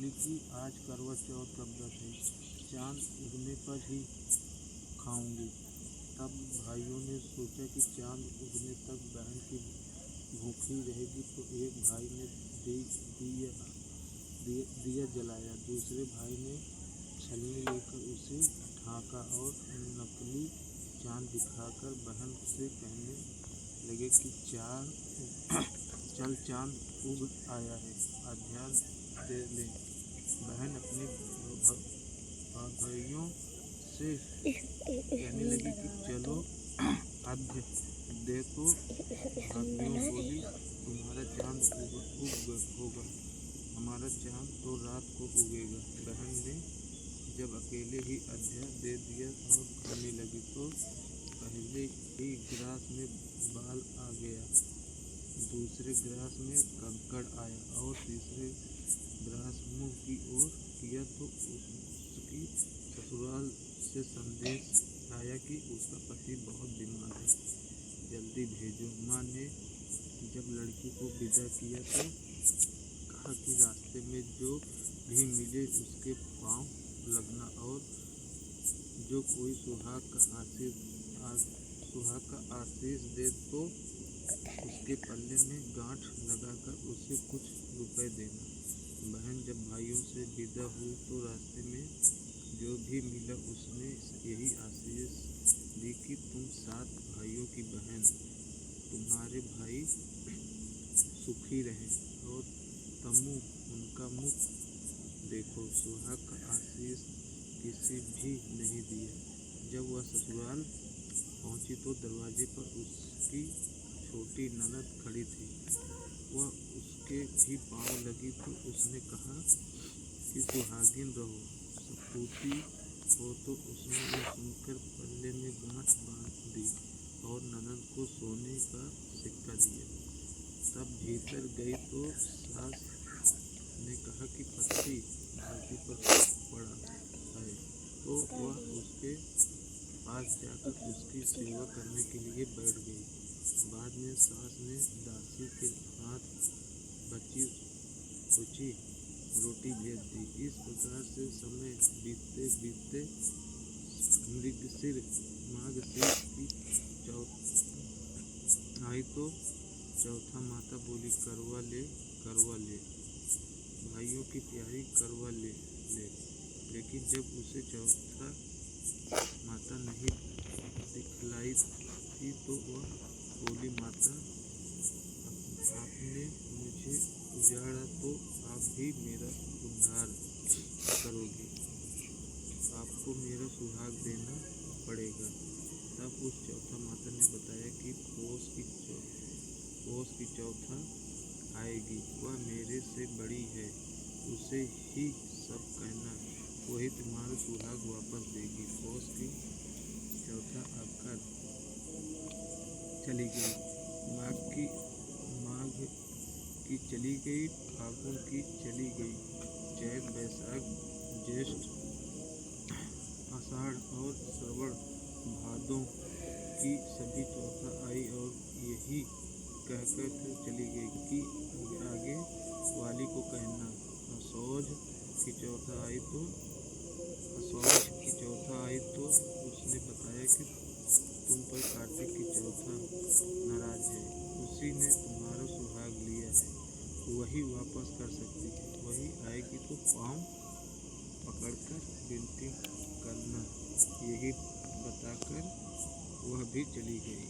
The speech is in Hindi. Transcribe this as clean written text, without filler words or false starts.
बोली कि आज करवा चौथ का व्रत है, चांद उगने पर ही खाऊंगी। तब भाइयों ने सोचा कि चांद उगने तक बहन की भूखी रहेगी, तो एक भाई ने दिया जलाया। दूसरे भाई ने छलनी लेकर उसे ढांका और नकली चांद दिखाकर बहन से कहने लगे कि चल चांद उग आया है, आज्ञा दे ले। बहन अपने भाइयों से कहने लगी कि चलो आज्ञा दे, तो भाइयों बोली तुम्हारा चांद उग होगा, हमारा चांद तो रात को उगेगा। बहन ने जब अकेले ही आज्ञा दे दिया और खाने लगी, तो पहले ही गिलास में बाल आ गया, दूसरे गिलास में कंकड़ आया और तीसरे गिलास मुंह की ओर किया तो उसकी ससुराल से संदेश आया कि उसका पति बहुत बीमार है, जल्दी भेजो। माँ ने जब लड़की को विदा किया तो कहा कि रास्ते में जो भी मिले उसके पांव लगना, और जो कोई सुहाग का आशीष दे तो उसके पल्ले में गांठ लगाकर उसे कुछ रुपए देना। बहन जब भाइयों से विदा हुई तो रास्ते में जो भी मिला उसने यही आशीष दी कि तुम 7 भाइयों की बहन, तुम्हारे भाई सुखी रहे और तुम उनका मुख देखो। सुहाग का आशीष किसी भी नहीं दिया। जब वह ससुराल पहुंची तो दरवाजे पर उसकी छोटी ननद खड़ी थी। वह उसके भी पाँव लगी तो उसने कहा कि सुहागिन रहो, सपूती हो। तो उसने यह सुनकर पल्ले में गांठ बांध दी और ननद को सोने का सिक्का दिया। तब भीतर गई तो सास ने कहा कि पति धरती पर पड़ा है, तो वह उसके पास जाकर उसकी सेवा करने के लिए बैठ गई। बाद में सास ने दासी के हाथ बची कुची रोटी भेज दी। इस प्रकार से समय बीतते बीतते माघ की चौथ आई तो चौथा माता बोली करवा ले, करवा ले भाइयों की प्यारी, करवा ले। लेकिन जब उसे चौथा माता नहीं दिखलाई थी तो वह बोली माता आपने मुझे उजाड़ा तो आप भी मेरा उद्धार करोगे, आपको मेरा सुहाग देना पड़ेगा। तब उस चौथा माता ने बताया कि पोष की चौथा आएगी, वह मेरे से बड़ी है, उसे ही सब कहना, वही तुम्हारा सुहाग वापस देगी। पोष की चौथा आकर चली गई, माघ की चली गई, फागुन की चली गई, चैत बैसाख ज्येष्ठ आषाढ़ और श्रवण भादों की सभी चौथा आई और यही कहकर फिर चली गई कि आगे वाली को कहना। असौज की चौथा आई तो उसने बताया कि तुम पर कार्तिक की चौथा नाराज है, उसी ने तुम्हारा सुहाग लिया है, वही वापस कर सकती है, वही आएगी तो पाँव पकड़कर विनती करना। यही बताकर वह भी चली गई।